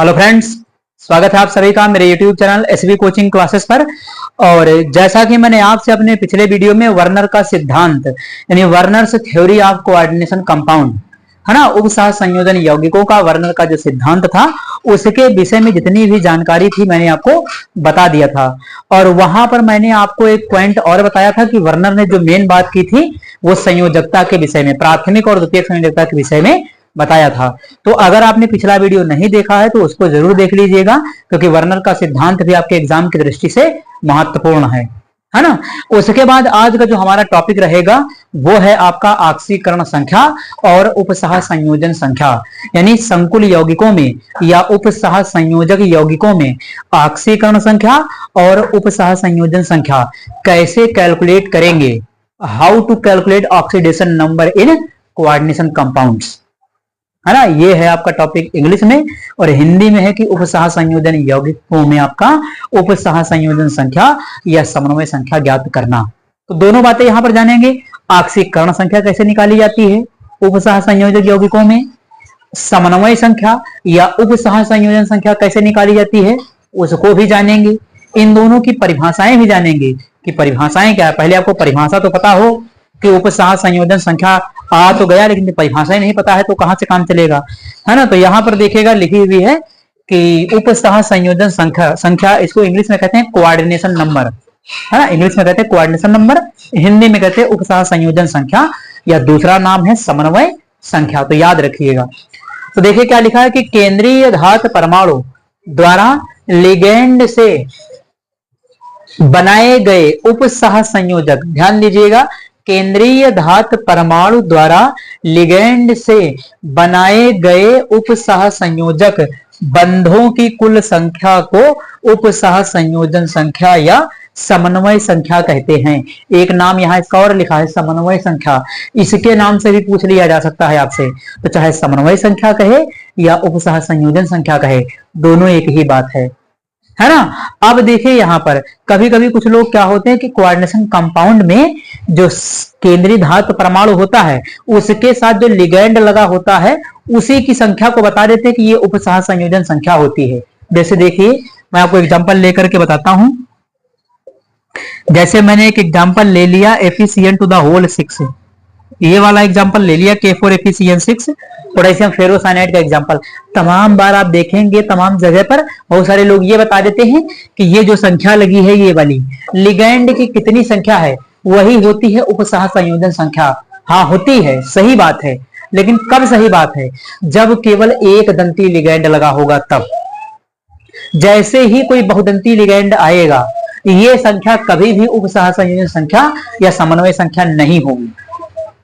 Hello friends, स्वागत है आप सभी का मेरे YouTube channel SV coaching classes पर। और जैसा कि मैंने आपसे अपने पिछले वीडियो में वर्नर का सिद्धांत यानी Werner's theory of coordination compound है ना, उपसह संयोजन यौगिकों का वर्नर का जो सिद्धांत था उसके विषय में जितनी भी जानकारी थी मैंने आपको बता दिया था। और वहां पर मैंने आपको एक पॉइंट और बताया था कि वर्नर ने जो मेन बात की थी वो संयोजकता के विषय में, प्राथमिक और द्वितीयक संयोजकता के विषय में बताया था। तो अगर आपने पिछला वीडियो नहीं देखा है तो उसको जरूर देख लीजिएगा, क्योंकि वर्नर का सिद्धांत भी आपके एग्जाम की दृष्टि से महत्वपूर्ण है ना। उसके बाद आज का जो हमारा टॉपिक रहेगा वो है आपका ऑक्सीकरण संख्या और उपसह संयोजन संख्या, यानी संकुल यौगिकों में या उपसह संयोजक यौगिकों में ऑक्सीकरण संख्या और उपसह संयोजन संख्या कैसे कैलकुलेट करेंगे। How to calculate oxidation number in coordination compounds, है ना। ये है आपका टॉपिक इंग्लिश में, और हिंदी में है कि उपसह संयोजन यौगिकों में आपका उपसह संयोजन संख्या या समन्वय संख्या ज्ञात करना। तो दोनों बातें यहां पर जानेंगे। ऑक्सीकरण संख्या कैसे निकाली जाती है उपसह संयोजक यौगिकों में, समन्वय संख्या या उपसह संयोजन संख्या कैसे निकाली जाती है उसको भी जानेंगे। इन दोनों की परिभाषाएं भी जानेंगे कि परिभाषाएं क्या है। पहले आपको परिभाषा तो पता हो कि उपसह संयोजन संख्या आ तो गया, लेकिन परिभाषा ही नहीं पता है तो कहां से काम चलेगा, है ना। तो यहां पर देखिएगा लिखी हुई है कि उपसह संयोजन संख्या इसको इंग्लिश में कहते हैं कोऑर्डिनेशन नंबर, है ना। इंग्लिश में कहते हैं कोऑर्डिनेशन नंबर, हिंदी में कहते हैं उपसह संयोजन संख्या या दूसरा नाम है समन्वय संख्या। तो याद रखिएगा। तो देखिए क्या लिखा है कि केंद्रीय धातु परमाणु द्वारा लिगेंड से बनाए गए उपसह संयोजक, ध्यान दीजिएगा, केंद्रीय धातु परमाणु द्वारा लिगेंड से बनाए गए उपसह संयोजक बंधों की कुल संख्या को उपसह संयोजन संख्या या समन्वय संख्या कहते हैं। एक नाम यहाँ इसका और लिखा है समन्वय संख्या, इसके नाम से भी पूछ लिया जा सकता है आपसे। तो चाहे समन्वय संख्या कहे या उपसह संयोजन संख्या कहे, दोनों एक ही बात है ना। अब देखिए यहां पर कभी कभी कुछ लोग क्या होते हैं कि कोऑर्डिनेशन कंपाउंड में जो केंद्रीय धातु परमाणु होता है उसके साथ जो लिगेंड लगा होता है उसी की संख्या को बता देते हैं कि ये उपसह संयोजन संख्या होती है। जैसे देखिए मैं आपको एग्जांपल लेकर के बताता हूं। जैसे मैंने एक एग्जांपल ले लिया एफिसिएंट टू द होल 6, ये वाला एग्जांपल ले लिया K4 एफिसिएंट 6, पोटेशियम फेरोसाइनाइड का एग्जांपल। तमाम बार आप देखेंगे तमाम जगह पर बहुत सारे लोग ये बता देते हैं कि ये जो संख्या लगी है ये वाली लिगेंड की कितनी संख्या है वही होती है उपसह संयोजन संख्या। हाँ होती है, सही बात है, लेकिन कब सही बात है, जब केवल एक दंती लिगेंड लगा होगा तब। जैसे ही कोई बहुदंती लिगेंड आएगा ये संख्या कभी भी उपसह संयोजन संख्या या समन्वय संख्या नहीं होगी,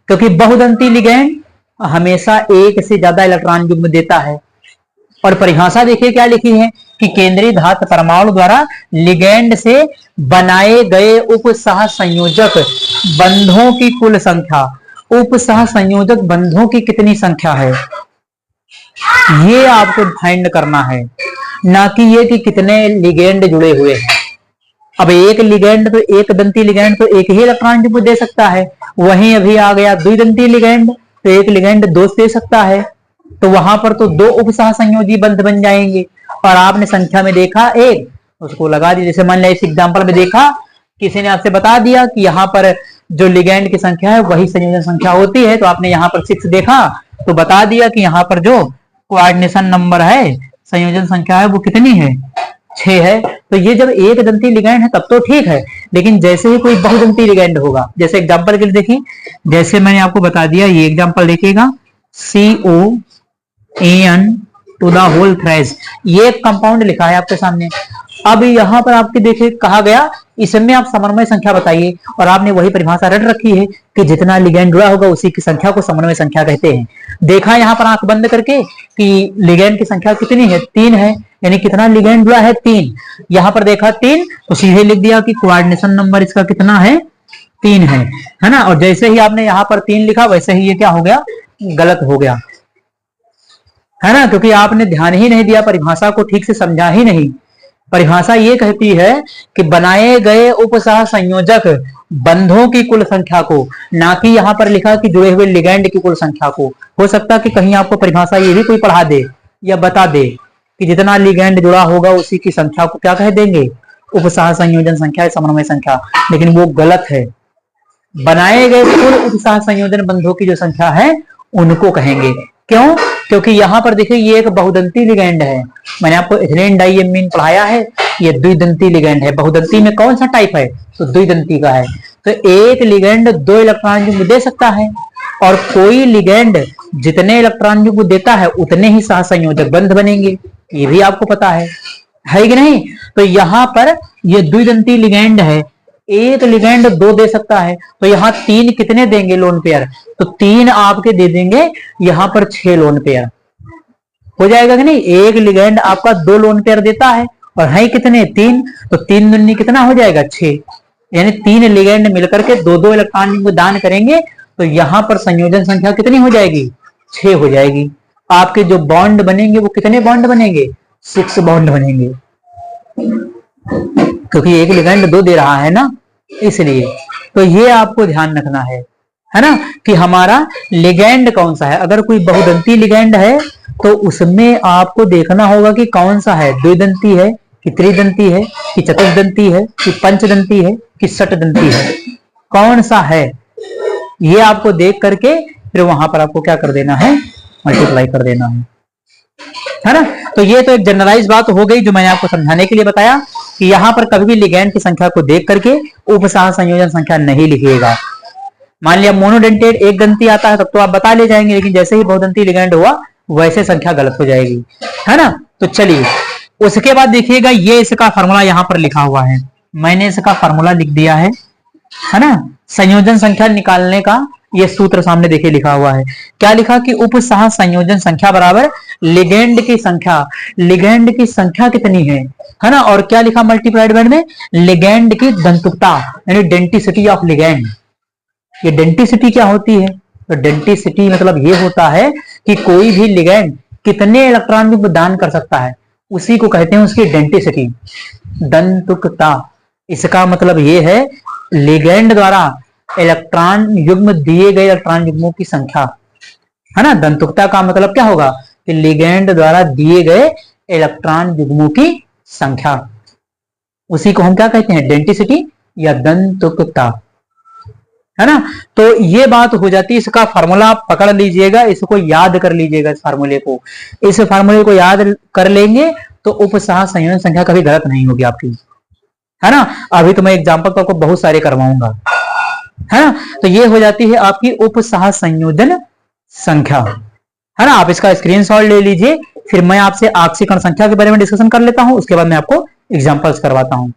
क्योंकि बहुदंती लिगेंड हमेशा एक से ज्यादा इलेक्ट्रॉन युग्म देता है। और परिभाषा देखिए क्या लिखी है कि केंद्रीय धातु परमाणु द्वारा लिगेंड से बनाए गए उपसह संयोजक बंधों की कुल संख्या, उपसह संयोजक बंधों की कितनी संख्या है ये आपको फाइंड करना है, ना कि ये कि कितने लिगेंड जुड़े हुए हैं। अब एक लिगेंड तो एक दंती लिगेंड तो एक ही इलेक्ट्रॉन युग्म दे सकता है, वहीं अभी आ गया द्विदंती लिगेंड तो एक लिगेंड दो दे सकता है, तो वहां पर तो दो उपसह संयोजी बंध बन जाएंगे। और आपने संख्या में देखा एक, उसको लगा दिया। जैसे मान लिया इस एग्जांपल में देखा किसी ने आपसे बता दिया कि यहाँ पर जो लिगेंड की संख्या है वही संयोजन संख्या होती है, तो आपने यहाँ पर 6 देखा तो बता दिया कि यहाँ पर जो कोऑर्डिनेशन नंबर है संयोजन संख्या है वो कितनी है, 6 है। तो ये जब एक दंती लिगेंड है तब तो ठीक है, लेकिन जैसे ही कोई बहुदंती लिगेंड होगा, जैसे एग्जांपल के लिए देखिए, जैसे मैंने आपको बता दिया ये एग्जांपल देखिएगा COAN to the whole thrice, ये कंपाउंड लिखा है आपके सामने। अब यहाँ पर आपके देखिए कहा गया इसमें आप समन्वय संख्या बताइए, और आपने वही परिभाषा रट रखी है कि जितना लिगेंड जुड़ा होगा उसी की संख्या को समन्वय संख्या कहते हैं। देखा यहाँ पर आंख बंद करके कि लिगेंड की संख्या कितनी है, 3 है, यानी कितना लिगेंड जुड़ा है 3। यहाँ पर देखा 3 तो सीधे लिख दिया कि कोऑर्डिनेशन नंबर इसका कितना है, 3 है ना। और जैसे ही आपने यहाँ पर 3 लिखा वैसे ही ये क्या हो गया, गलत हो गया, है ना, क्योंकि आपने ध्यान ही नहीं दिया, परिभाषा को ठीक से समझा ही नहीं। परिभाषा ये कहती है कि बनाए गए उपसह संयोजक बंधों की कुल संख्या को, ना कि यहाँ पर लिखा कि जुड़े हुए लिगेंड की कुल संख्या को। हो सकता है कि कहीं आपको परिभाषा ये भी कोई पढ़ा दे या बता दे कि जितना लिगेंड जुड़ा होगा उसी की संख्या को क्या कह देंगे, उपसह संयोजन संख्या, समन्वय संख्या। लेकिन वो गलत है। बनाए गए कुल उपसह संयोजन बंधों की जो संख्या है उनको कहेंगे। क्यों? क्योंकि यहाँ पर देखिए ये एक बहुदंती लिगेंड है। मैंने आपको इथिलीन डाइएमीन पढ़ाया है, ये द्विदंती लिगेंड है। बहुदंती में कौन सा टाइप है? तो द्विदंती का है। तो एक लिगेंड 2 इलेक्ट्रॉन युग्म दे सकता है, और कोई लिगेंड जितने इलेक्ट्रॉन युग्म देता है उतने ही सहसंयोजक बंध बनेंगे, ये भी आपको पता है कि नहीं? तो यहाँ पर ये द्विदंती लिगेंड है, एक लिगेंड 2 दे सकता है, तो यहाँ 3 कितने देंगे लोन पेयर? तो 3 आपके दे देंगे यहाँ पर 6 लोन पेयर हो जाएगा कि नहीं? एक लिगेंड आपका 2 लोन पेयर देता है और है कितने? 3, तो 3 दूनी कितना हो जाएगा? 6। यानी 3 लिगेंड मिलकर के 2-2 इलेक्ट्रॉन को दान करेंगे, तो यहाँ पर संयोजन संख्या कितनी हो जाएगी? 6 हो जाएगी। आपके जो बॉन्ड बनेंगे वो कितने बॉन्ड बनेंगे? 6 बॉन्ड बनेंगे, क्योंकि एक लिगेंड 2 दे रहा है ना, इसलिए। तो ये आपको ध्यान रखना है ना, कि हमारा लिगेंड कौन सा है। अगर कोई बहुदंती लिगेंड है तो उसमें आपको देखना होगा कि कौन सा है, द्विदंती है कि त्रिदंती है कि चतुर्दंती है कि पंचदंती है कि षटदंती है, कौन सा है, ये आपको देख करके फिर वहां पर आपको क्या कर देना है? मल्टीप्लाई कर देना है ना। तो ये तो एक जनरलाइज बात हो गई जो मैंने आपको समझाने के लिए बताया कि यहां पर कभी भी लिगेंड की संख्या को देख करके उपसह संयोजन संख्या नहीं लिखिएगा। मान लिया मोनोडेंटेड एक दंती आता है तब तो आप बता ले जाएंगे, लेकिन जैसे ही बहुदंती लिगेंड हुआ वैसे संख्या गलत हो जाएगी, है ना। तो चलिए उसके बाद देखिएगा, ये इसका फार्मूला यहां पर लिखा हुआ है, मैंने इसका फार्मूला लिख दिया है ना। संयोजन संख्या निकालने का ये सूत्र सामने देखिए लिखा हुआ है। क्या लिखा कि उपसह संयोजन संख्या बराबर लिगेंड की संख्या। लिगेंड की संख्या कितनी है ना, और क्या लिखा मल्टीप्लाइड में लिगेंड की दंतुकता, यानी डेंटिसिटी ऑफ लिगेंड। ये डेंटिसिटी क्या होती है? तो डेंटिसिटी मतलब ये होता है कि कोई भी लिगेंड कितने इलेक्ट्रॉन युग्म दान कर सकता है, उसी को कहते हैं उसकी डेंटिसिटी, दंतुकता। इसका मतलब ये है लिगेंड द्वारा इलेक्ट्रॉन युग्म दिए गए इलेक्ट्रॉन युग्मों की संख्या, है ना। दंतुकता का मतलब क्या होगा कि लिगेंड द्वारा दिए गए इलेक्ट्रॉन युग्मों की संख्या, उसी को हम क्या कहते हैं? डेंटिसिटी या दंतुकता, है ना। तो ये बात हो जाती है। इसका फार्मूला आप पकड़ लीजिएगा, इसको याद कर लीजिएगा। इस फार्मूले को याद कर लेंगे तो उपसह संयोजन संख्या कभी गलत नहीं होगी आपकी, है ना। अभी तो मैं एग्जांपल तो आपको बहुत सारे करवाऊंगा, है ना। तो ये हो जाती है आपकी उपसह संयोजन संख्या, है ना। आप इसका स्क्रीनशॉट ले लीजिए, फिर मैं आपसे आक्सीकरण संख्या के बारे में डिस्कशन कर लेता हूं, उसके बाद मैं आपको एग्जांपल्स करवाता हूं।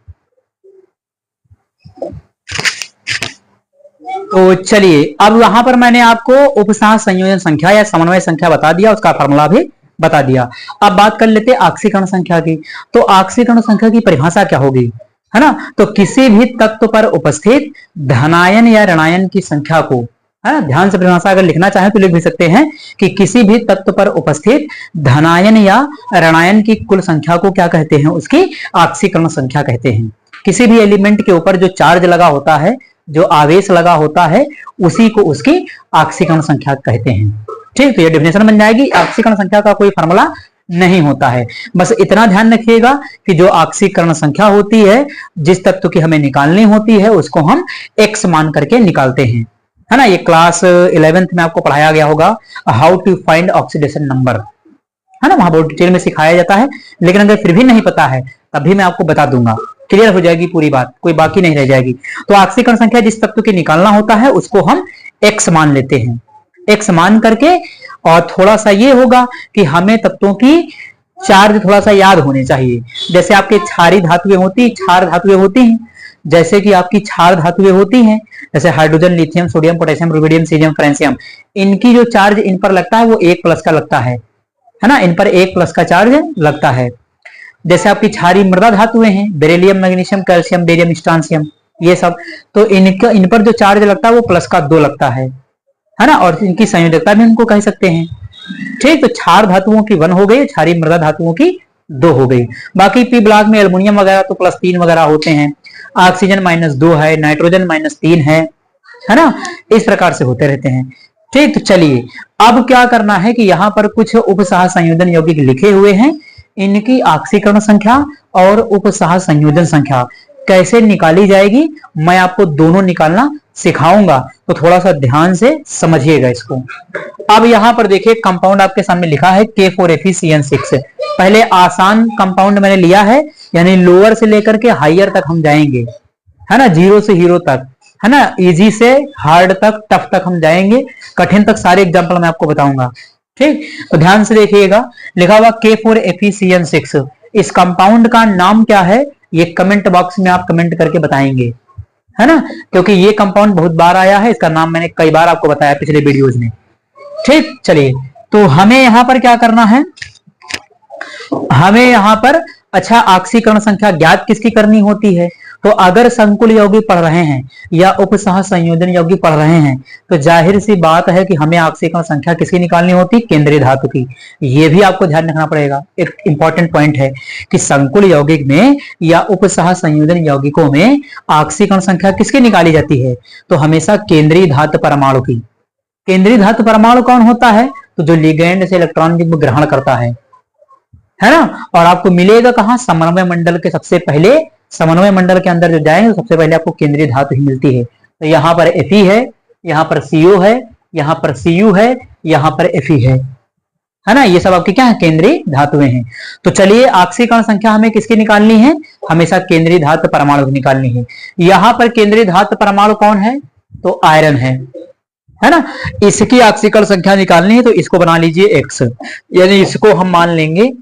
तो चलिए, अब वहां पर मैंने आपको उपसह संयोजन संख्या या समन्वय संख्या बता दिया, उसका फार्मूला भी बता दिया। अब बात कर लेते हैं आक्सीकरण संख्या की। तो आक्सीकरण संख्या की परिभाषा क्या होगी, है ना। तो किसी भी तत्व पर उपस्थित धनायन या ऋणायन की संख्या को, है ना, ध्यान से परिभाषा अगर लिखना चाहें तो लिख भी सकते हैं कि किसी भी तत्व पर उपस्थित धनायन या ऋणायन की कुल संख्या को क्या कहते हैं? उसकी आक्सीकरण संख्या कहते हैं। किसी भी एलिमेंट के ऊपर जो चार्ज लगा होता है, जो आवेश लगा होता है, उसी को उसकी आक्सीकरण संख्या कहते हैं। ठीक, तो ये डेफिनेशन बन जाएगी। आक्सीकरण संख्या का कोई फार्मूला नहीं होता है, बस इतना ध्यान रखिएगा कि जो आक्सीकरण संख्या होती है, जिस तत्व की हमें निकालनी होती है, उसको हम x मान करके निकालते हैं, है ना। ये क्लास 11th में आपको पढ़ाया गया होगा, how to find oxidation number, है ना। वहां बहुत डिटेल में सिखाया जाता है, लेकिन अगर फिर भी नहीं पता है तभी मैं आपको बता दूंगा, क्लियर हो जाएगी पूरी बात, कोई बाकी नहीं रह जाएगी। तो आक्सीकरण संख्या जिस तत्व की निकालना होता है उसको हम x मान लेते हैं, x मान करके। और थोड़ा सा ये होगा कि हमें तत्वों की चार्ज थोड़ा सा याद होने चाहिए। जैसे आपके क्षारी धातुएं होती, क्षार धातुएं होती हैं, जैसे कि आपकी क्षार धातुएं होती हैं, जैसे hydrogen, lithium, sodium, potassium, rubidium, caesium, francium, इनकी जो चार्ज इन पर लगता है वो 1+ का लगता है ना। इन पर 1+ का चार्ज लगता है। जैसे आपकी क्षारी मृदा धातुएं हैं, beryllium, magnesium, calcium, barium, strontium, ये सब, तो इन पर जो चार्ज लगता है वो +2 लगता है ना। और इनकी संयोजकता भी उनको कह सकते हैं। ठीक, तो क्षार धातुओं की 1 हो गई, क्षारी मृदा धातुओं की 2 हो गई। बाकी पी ब्लॉक में एल्युमिनियम वगैरह तो +3 वगैरह होते हैं, ऑक्सीजन -2 है, नाइट्रोजन -3 है ना। इस प्रकार से होते रहते हैं। ठीक, तो चलिए अब क्या करना है कि यहाँ पर कुछ उपसह संयोजन यौगिक लिखे हुए हैं, इनकी ऑक्सीकरण संख्या और उपसह संयोजन संख्या कैसे निकाली जाएगी, मैं आपको दोनों निकालना सिखाऊंगा, तो थोड़ा सा ध्यान से समझिएगा इसको। अब यहां पर देखिए कंपाउंड आपके सामने लिखा है K4FeCN6। पहले आसान कंपाउंड मैंने लिया है, यानी लोअर से लेकर के हायर तक हम जाएंगे, है ना, जीरो से हीरो तक, है ना, इजी से हार्ड तक, टफ तक हम जाएंगे, कठिन तक सारे एग्जाम्पल मैं आपको बताऊंगा। ठीक, तो ध्यान से देखिएगा, लिखा हुआ K4FeCN6। इस कंपाउंड का नाम क्या है, ये कमेंट बॉक्स में आप कमेंट करके बताएंगे, है ना, क्योंकि ये कंपाउंड बहुत बार आया है, इसका नाम मैंने कई बार आपको बताया पिछले वीडियोज में। ठीक, चलिए, तो हमें यहां पर क्या करना है, हमें यहां पर अच्छा ऑक्सीकरण संख्या ज्ञात किसकी करनी होती है, तो अगर संकुल यौगिक पढ़ रहे हैं या उपसह संयोजन यौगिक पढ़ रहे हैं तो जाहिर सी बात है कि हमें ऑक्सीकरण संख्या किसकी निकालनी होती है, केंद्रीय धातु की। ये भी आपको ध्यान रखना पड़ेगा, एक इंपॉर्टेंट पॉइंट है कि संकुल यौगिक में या उपसह संयोजन यौगिकों में ऑक्सीकरण संख्या किसकी निकाली जाती है, तो हमेशा केंद्रीय धातु परमाणु की। केंद्रीय धातु परमाणु कौन होता है, तो जो लिगैंड से इलेक्ट्रॉन ग्रहण करता है ना, और आपको मिलेगा कहां, समन्वय मंडल के सबसे पहले, समन्वय मंडल के अंदर जो जाएंगे सबसे पहले आपको केंद्रीय धातु ही मिलती है। तो यहाँ पर Fe है, यहाँ पर CO है, यहाँ पर Cu है, यहाँ पर Fe है ना, ये सब आपकी क्या है, केंद्रीय धातुएं हैं। तो चलिए ऑक्सीकरण संख्या हमें किसकी निकालनी है, हमेशा केंद्रीय धातु परमाणु की निकालनी है। यहाँ पर केंद्रीय धातु परमाणु कौन है, तो आयरन है ना, इसकी ऑक्सीकरण संख्या निकालनी है, तो इसको बना लीजिए X, यानी इसको हम मान लेंगे,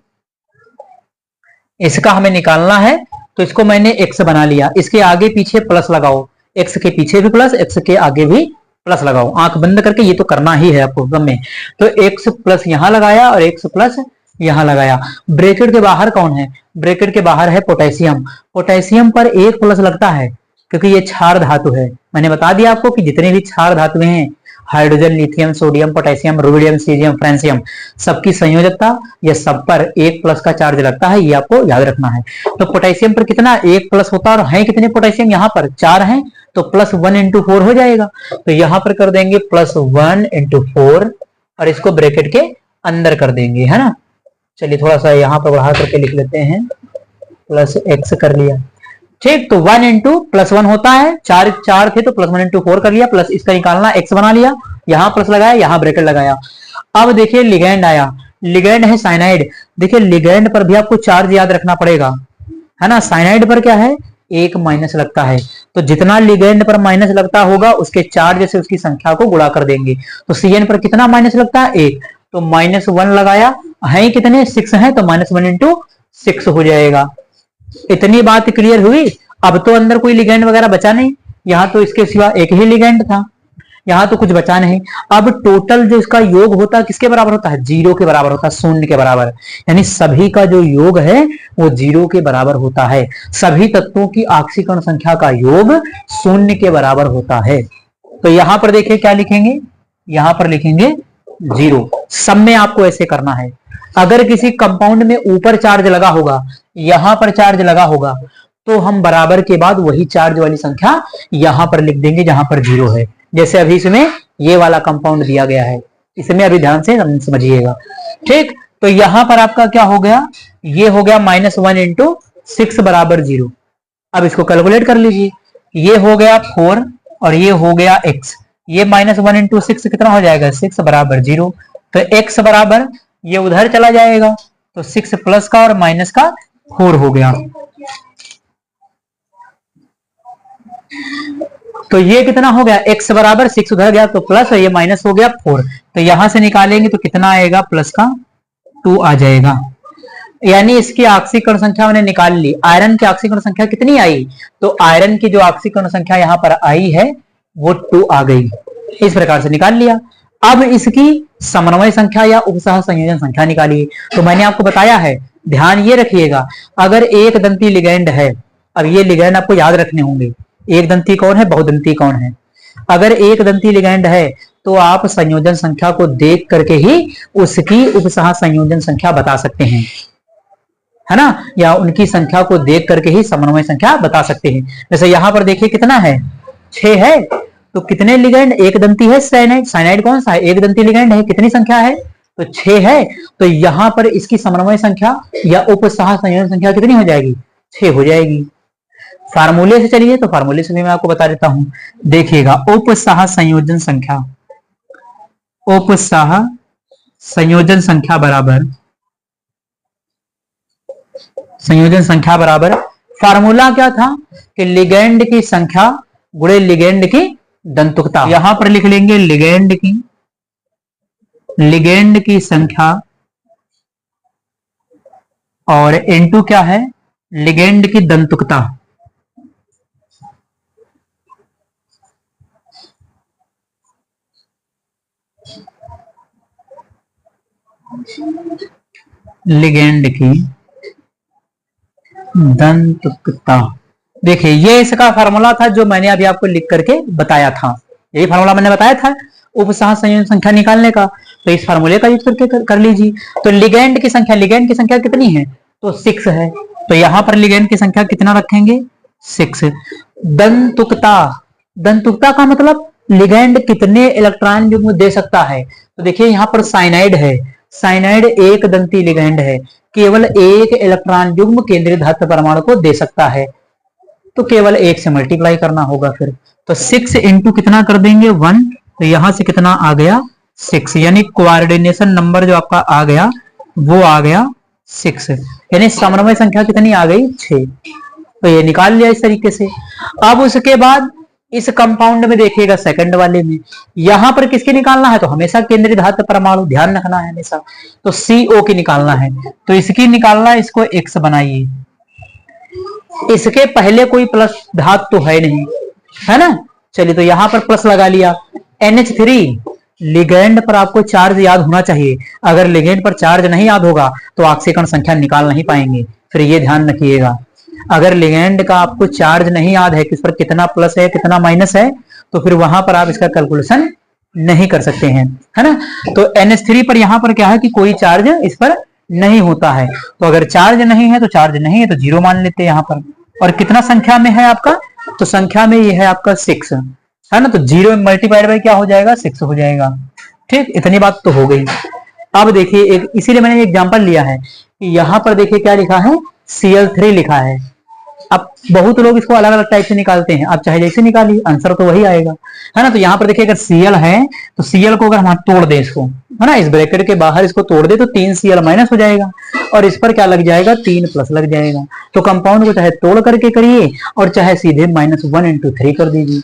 इसका हमें निकालना है, तो इसको मैंने X बना लिया, इसके आगे पीछे प्लस लगाओ, X के पीछे भी प्लस, X के आगे भी प्लस लगाओ, आंख बंद करके, ये तो करना ही है आपको सब में। तो X प्लस यहां लगाया और X प्लस यहां लगाया। ब्रैकेट के बाहर कौन है, ब्रैकेट के बाहर है पोटेशियम। पोटेशियम पर एक प्लस लगता है क्योंकि ये क्षार धातु है। मैंने बता दिया आपको कि जितने भी क्षार धातुएं हैं, hydrogen, lithium, sodium, potassium, rubidium, caesium, francium, सबकी संयोजकता या सब पर एक प्लस का चार्ज लगता है, ये आपको याद रखना है। तो पोटेशियम पर कितना, एक प्लस होता है, और है कितने पोटेशियम, यहाँ पर 4 हैं, तो प्लस 1 इंटू 4 हो जाएगा। तो यहाँ पर कर देंगे प्लस 1 इंटू 4 और इसको ब्रैकेट के अंदर कर देंगे, है ना। चलिए थोड़ा सा यहाँ पर बढ़ा करके लिख लेते हैं, प्लस X कर लिया। ठीक, तो 1 इंटू प्लस 1 होता है, 4 थे तो प्लस 1 इंटू 4 कर लिया, प्लस इसका निकालना X बना लिया, यहां प्लस लगाया, यहां ब्रैकेट लगाया। अब देखिए लिगैंड आया, लिगैंड है साइनाइड। देखिए लिगैंड पर भी आपको चार्ज याद रखना पड़ेगा, है ना। साइनाइड पर क्या है, 1 माइनस लगता है, तो जितना लिगैंड पर माइनस लगता होगा उसके चार्ज से उसकी संख्या को गुणा कर देंगे। तो CN पर कितना माइनस लगता है, 1, तो -1 लगाया, है कितने, 6 है, तो -1 इंटू 6 हो जाएगा। इतनी बात क्लियर हुई। अब तो अंदर कोई लिगैंड वगैरह बचा नहीं, यहाँ तो इसके सिवा एक ही लिगैंड था, यहाँ तो कुछ बचा नहीं। अब टोटल जो इसका योग होता है किसके बराबर होता है, 0 के बराबर होता है, 0 के बराबर, यानी सभी का जो योग है वो 0 के बराबर होता है। सभी तत्वों की ऑक्सीकरण संख्या का योग 0 के बराबर होता है। तो यहां पर देखिए क्या लिखेंगे, यहां पर लिखेंगे 0। सब में आपको ऐसे करना है। अगर किसी कंपाउंड में ऊपर चार्ज लगा होगा, यहां पर चार्ज लगा होगा, तो हम बराबर के बाद वही चार्ज वाली संख्या यहां पर लिख देंगे जहां पर 0 है। जैसे अभी इसमें ये वाला कंपाउंड दिया गया है, इसमें अभी ध्यान से समझिएगा। ठीक, तो यहां पर आपका क्या हो गया, ये हो गया -1 इंटू 6 बराबर 0। अब इसको कैलकुलेट कर लीजिए, ये हो गया 4 और ये हो गया X। ये -1 इंटू 6 कितना हो जाएगा, 6 बराबर 0। तो X बराबर ये उधर चला जाएगा, तो 6 प्लस का और माइनस का 4 हो गया। तो ये कितना हो गया, X बराबर 6 उधर गया तो प्लस, और ये माइनस हो गया 4। तो यहां से निकालेंगे तो कितना आएगा, प्लस का 2 आ जाएगा। यानी इसकी ऑक्सीकरण संख्या मैंने निकाल ली। आयरन की ऑक्सीकरण संख्या कितनी आई, तो आयरन की जो ऑक्सीकरण संख्या यहां पर आई है वो 2 आ गई। इस प्रकार से निकाल लिया। अब इसकी समन्वय संख्या या उपसह संयोजन संख्या निकालिए। तो मैंने आपको बताया है, ध्यान ये रखिएगा, अगर एक दंती लिगैंड है, अब ये लिगैंड आपको याद रखने होंगे, एक दंती कौन है, बहुदंती कौन है। अगर एक दंती लिगैंड है तो आप संयोजन संख्या को देख करके ही उसकी उपसह संयोजन संख्या बता सकते हैं, है ना, या उनकी संख्या को देख करके ही समन्वय संख्या बता सकते हैं। जैसे यहां पर देखिए कितना है, 6 है, तो कितने लिगैंड, एक दंती है साइनाइड। साइनाइड कौन सा है, एक दंती लिगैंड है, कितनी संख्या है, तो 6 है, तो यहां पर इसकी समन्वय संख्या या उपसह संयोजन संख्या कितनी हो जाएगी? 6 हो जाएगी। फार्मूले से चलिए, तो फार्मूले से भी मैं आपको बता देता हूं। देखिएगा, उपसह संयोजन संख्या, उपसह संयोजन संख्या बराबर, संयोजन संख्या बराबर फार्मूला क्या था कि लिगेंड की संख्या गुणे लिगेंड की दंतुकता। यहां पर लिख लेंगे लिगेंड की संख्या और इनटू क्या है? लिगेंड की दंतुकता। लिगेंड की दंतुकता। देखिए, ये इसका फार्मूला था जो मैंने अभी आपको लिख करके बताया था। यही फार्मूला मैंने बताया था उपसह संयोजन संख्या निकालने का, तो इस फार्मूले का यूज करके कर लीजिए। तो लिगेंड की संख्या कितनी है? तो 6 है। तो यहां पर लिगेंड की संख्या कितना रखेंगे? 6। दंतुकता का मतलब लिगेंड कितने इलेक्ट्रॉन युग्म दे सकता है। तो देखिए, यहां पर साइनाइड है, साइनाइड एक दंती लिगेंड है, केवल एक इलेक्ट्रॉन युग्म केंद्रीय धातु परमाणु को दे सकता है, तो केवल 1 से मल्टीप्लाई करना होगा। फिर तो 6 इंटू कितना कर देंगे? 1। तो यहां से कितना आ गया? 6, यानी कोऑर्डिनेशन नंबर जो आपका आ गया वो आ गया 6, यानी समन्वय संख्या कितनी आ गई? 6। तो ये निकाल लिया इस तरीके से। अब उसके बाद इस कंपाउंड में देखिएगा, सेकंड वाले में यहां पर किसकी निकालना है? तो हमेशा केंद्रीय धातु परमाणु, ध्यान रखना है हमेशा। तो CO की निकालना है, तो इसकी निकालना है, इसको X बनाइए। इसके पहले कोई प्लस धातु तो है नहीं, है ना? चलिए, तो यहां पर प्लस लगा लिया। NH3, लिगेंड पर आपको चार्ज याद होना चाहिए। अगर लिगेंड पर चार्ज नहीं याद होगा तो ऑक्सीकरण संख्या निकाल नहीं पाएंगे। फिर ये ध्यान रखिएगा, अगर लिगेंड का आपको चार्ज नहीं याद है कि इस पर कितना प्लस है कितना माइनस है, तो फिर वहां पर आप इसका कैलकुलेशन नहीं कर सकते हैं, है ना? तो NH3 पर यहां पर क्या है कि कोई चार्ज इस पर नहीं होता है। तो अगर चार्ज नहीं है तो चार्ज नहीं है, तो 0 मान लेते हैं यहां पर। और कितना संख्या में है आपका? तो संख्या में ये है आपका 6, है ना? तो 0 मल्टीप्लाइड बाई क्या हो जाएगा? 6 हो जाएगा। ठीक, इतनी बात तो हो गई। अब देखिए, एक इसीलिए मैंने एग्जांपल लिया है कि यहां पर देखिए क्या लिखा है? Cl3 लिखा है। अब बहुत लोग इसको अलग अलग टाइप से निकालते हैं, आप चाहे जैसे निकालिए, आंसर तो वही आएगा, है ना? तो यहाँ पर देखिए, अगर Cl है तो Cl को अगर हम तोड़ दें इसको, है ना, इस ब्रैकेट के बाहर इसको तोड़ दे तो 3Cl माइनस हो जाएगा, और इस पर क्या लग जाएगा? 3 प्लस लग जाएगा। तो कंपाउंड को चाहे तोड़ करके करिए और चाहे सीधे -1 × 3 कर दीजिए,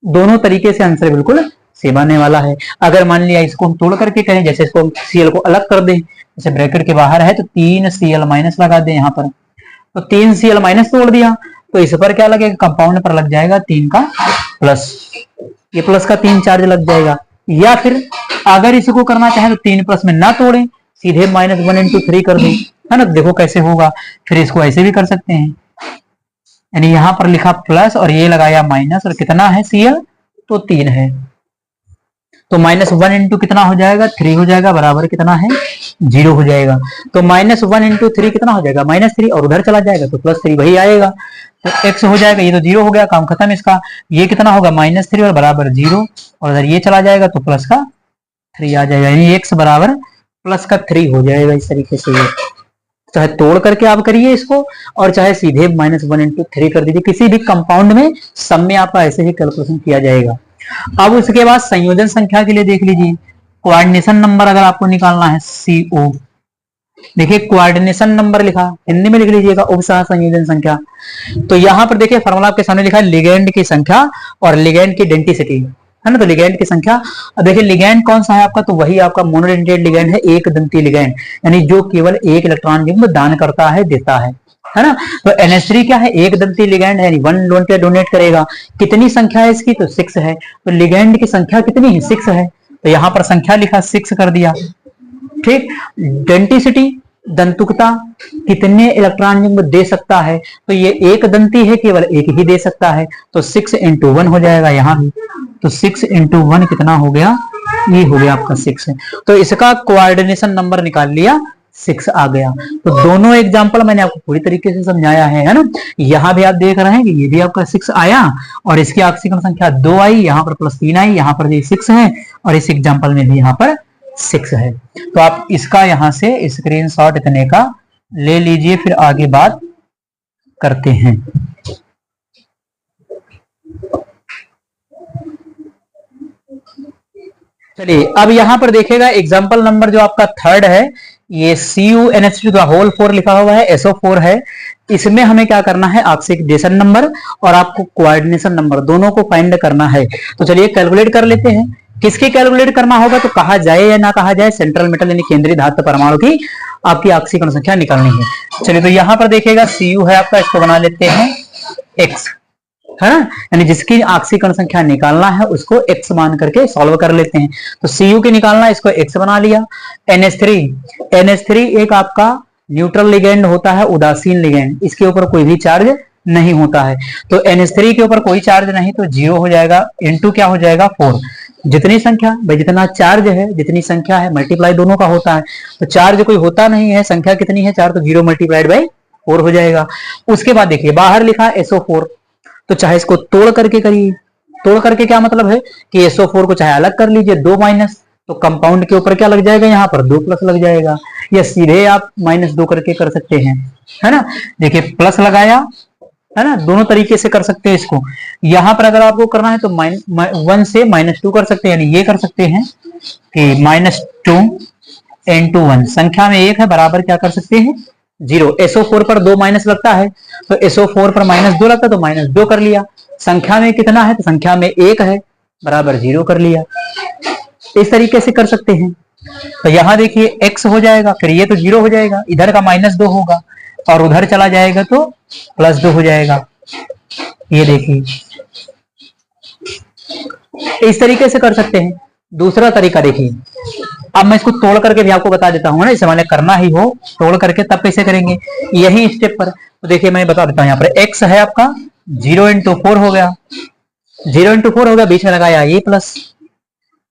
दोनों तरीके से आंसर बिल्कुल सेम आने वाला है। अगर मान लिया इसको हम तोड़ करके करें, जैसे इसको Cl को अलग कर दें, जैसे ब्रैकेट के बाहर है तो 3Cl माइनस लगा दें यहाँ पर, तो 3Cl माइनस तोड़ दिया तो इस पर क्या लगेगा? कंपाउंड पर लग जाएगा 3 का प्लस, ये प्लस का 3 चार्ज लग जाएगा। या फिर अगर इसको करना चाहे तो 3 प्लस में ना तोड़ें, सीधे -1 × 3 कर दें, है ना? देखो कैसे होगा। फिर इसको ऐसे भी कर सकते हैं, यानी यहां पर लिखा प्लस और ये लगाया माइनस, और कितना है Cl? तो 3 है, तो -1 × कितना हो जाएगा? 3 हो जाएगा, बराबर कितना है? 0 हो जाएगा। तो -1 × 3 कितना हो जाएगा? -3, और उधर चला जाएगा तो +3 वही आएगा, तो x हो जाएगा। ये तो 0 हो गया, काम खत्म इसका। ये कितना होगा? -3 और बराबर 0, और अगर ये चला जाएगा तो प्लस का 3 आ जाएगा, यानी x बराबर प्लस का 3 हो जाएगा। इस तरीके से ये चाहे तोड़ करके आप करिए इसको, और चाहे सीधे -1 × 3 कर दीजिए, किसी भी कंपाउंड में सब में आपका ऐसे ही कैलकुलेशन किया जाएगा। अब उसके बाद संयोजन संख्या के लिए देख लीजिए, कोऑर्डिनेशन नंबर अगर आपको निकालना है CO, देखिए कोऑर्डिनेशन नंबर लिखा, हिंदी में लिख लीजिएगा उपसह संयोजन संख्या। तो यहां पर देखिए फॉर्मूला आपके सामने लिखा है लिगेंड की संख्या और लिगेंड की डेंसिटी, है ना? तो लिगेंड की संख्या, अब देखिए लिगेंड कौन सा है आपका? तो वही आपका मोनोडेंटेड लिगेंड है, एक दंती लिगेंड, यानी जो केवल एक इलेक्ट्रॉन युग्म दान करता है, देता है ना? तो NH3 क्या है? एक दंती लिगेंड है, यानी 1 लोन पे डोनेट करेगा। कितनी संख्या है इसकी? तो 6 है। तो लिगेंड की संख्या कितनी है? 6 है, तो यहां पर संख्या लिखा 6 कर दिया। ठीक, डेंसिटी दंतुकता कितने इलेक्ट्रॉन युग्म दे सकता है? तो ये एक दंती है, केवल एक ही दे सकता है, तो 6 × 1 हो जाएगा यहां भी। तो 6 × 1 कितना हो गया? ये हो गया आपका 6। तो इसका कोऑर्डिनेशन नंबर निकाल लिया, 6 आ गया। तो दोनों एग्जांपल मैंने आपको पूरी तरीके से समझाया है ना? यहाँ भी आप देख रहे हैं कि ये भी आपका 6 आया और इसकी ऑक्सीकरण संख्या 2 आई, यहाँ पर +3 आई, यहाँ पर 6 है, और इस एग्जांपल में भी यहाँ पर 6 है। तो आप इसका यहां से स्क्रीनशॉट इतने का ले लीजिए, फिर आगे बात करते हैं। चलिए अब यहां पर देखिएगा एग्जाम्पल नंबर जो आपका थर्ड है, ये CuNH2 का होल 4 लिखा हुआ है, SO4 है। इसमें हमें क्या करना है, ऑक्सीडेशन नंबर और आपको कोऑर्डिनेशन नंबर दोनों को फाइंड करना है। तो चलिए कैलकुलेट कर लेते हैं। किसके कैलकुलेट करना होगा, तो कहा जाए या ना कहा जाए, सेंट्रल मेटल यानी केंद्रीय धातु परमाणु की आपकी ऑक्सीकरण संख्या निकालनी है। चलिए तो यहां पर देखिएगा Cu है आपका, इसको बना लेते हैं X, है ना, यानी जिसकी ऑक्सीकरण संख्या निकालना है उसको x मान करके सॉल्व कर लेते हैं। तो Cu की निकालना है, इसको x बना लिया। NH3 एक आपका न्यूट्रल लिगेंड होता है, उदासीन लिगेंड, इसके ऊपर कोई भी चार्ज नहीं होता है। तो NH3 के ऊपर कोई चार्ज नहीं, तो 0 हो जाएगा, इनटू क्या हो जाएगा 4। जितनी संख्या भाई, जितना चार्ज है, जितनी संख्या है, मल्टीप्लाई दोनों का होता है। तो चार्ज कोई होता नहीं है, संख्या कितनी है 4, तो 0 मल्टीप्लाइड बाई 4 हो जाएगा। उसके बाद देखिए बाहर लिखा SO4, तो चाहे इसको तोड़ करके करिए। तोड़ करके क्या मतलब है कि SO4 को चाहे अलग कर लीजिए, 2 माइनस, तो कंपाउंड के ऊपर क्या लग जाएगा, यहाँ पर 2 प्लस लग जाएगा, या सीधे आप -2 करके कर सकते हैं, है ना। देखिए प्लस लगाया, है ना, दोनों तरीके से कर सकते हैं इसको। यहां पर अगर आपको करना है तो 1 से -2 कर सकते हैं, यानी ये कर सकते हैं कि -2 into 1, संख्या में 1 है, बराबर क्या कर सकते हैं 0। SO4 पर 2 माइनस लगता है, तो SO4 पर -2 लगता है, तो -2 कर लिया। संख्या में कितना है, तो संख्या में 1 है, बराबर 0 कर लिया। इस तरीके से कर सकते हैं। तो यहां देखिए x हो जाएगा, फिर ये तो 0 हो जाएगा, इधर का -2 होगा, और उधर चला जाएगा तो +2 हो जाएगा। ये देखिए इस तरीके से कर सकते हैं। दूसरा तरीका देखिए, अब मैं इसको तोड़ करके भी आपको बता देता हूँ ना, इसे मैंने करना ही हो तोड़ करके तब कैसे करेंगे, यही स्टेप पर। तो देखिए मैं बता देता हूँ, यहाँ पर x है आपका 0 into 4 हो गया, 0 into 4 हो गया, बीच में लगाया ये प्लस,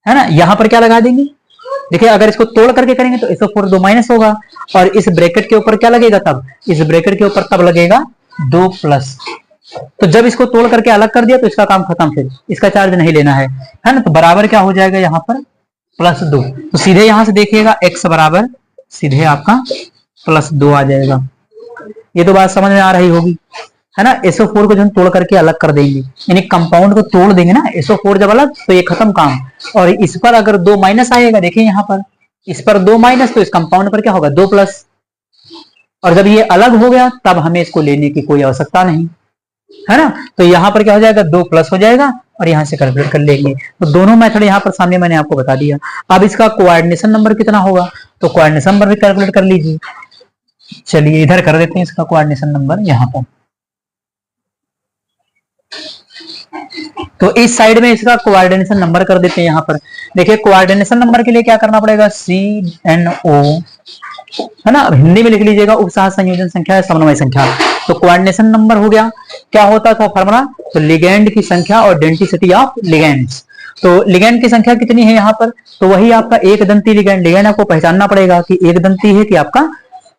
है ना। यहां पर क्या लगा देंगे, देखिए अगर इसको तोड़ करके करेंगे तो SO4 2 माइनस होगा, और इस ब्रैकेट के ऊपर क्या लगेगा, तब इस ब्रैकेट के ऊपर तब लगेगा 2 प्लस। तो जब इसको तोड़ करके अलग कर दिया तो इसका काम खत्म, फिर इसका चार्ज नहीं लेना है ना। तो बराबर क्या हो जाएगा यहाँ पर +2, तो सीधे यहां से देखिएगा x बराबर सीधे आपका +2 आ जाएगा। ये तो बात समझ में आ रही होगी, है ना। SO4 को जो हम तोड़ करके अलग कर देंगे, यानी कंपाउंड को तोड़ देंगे ना, SO4 जब अलग तो ये खत्म काम। और इस पर अगर 2 माइनस आएगा, देखिए यहाँ पर इस पर 2 माइनस, तो इस कंपाउंड पर क्या होगा 2 प्लस। और जब ये अलग हो गया तब हमें इसको लेने की कोई आवश्यकता नहीं, है ना। तो यहाँ पर क्या हो जाएगा 2 प्लस हो जाएगा, और यहाँ से कैलकुलेट कर लेंगे। तो दोनों मेथड यहाँ पर सामने मैंने आपको बता दिया। अब इसका कोऑर्डिनेशन नंबर कितना होगा, तो कोऑर्डिनेशन नंबर भी कैलकुलेट कर लीजिए। चलिए इधर कर देते हैं इसका कोऑर्डिनेशन नंबर यहाँ पर। तो इस साइड में इसका कोऑर्डिनेशन नंबर कर देते हैं यहाँ पर। देखिए कोऑर्डिनेशन नंबर के लिए क्या करना पड़ेगा, CNO, है ना, हिंदी में लिख लीजिएगा, उपसह संयोजन संख्या है, समन्वय संख्या। तो कोऑर्डिनेशन नंबर हो गया, क्या होता था फॉर्मूला, तो लिगेंड की संख्या और डेंसिटी ऑफ लिगेंड्स। तो लिगेंड की संख्या कितनी है यहाँ पर, तो वही आपका एक दंती लिगेंड। लिगेंड आपको पहचानना पड़ेगा कि एक दंती है कि आपका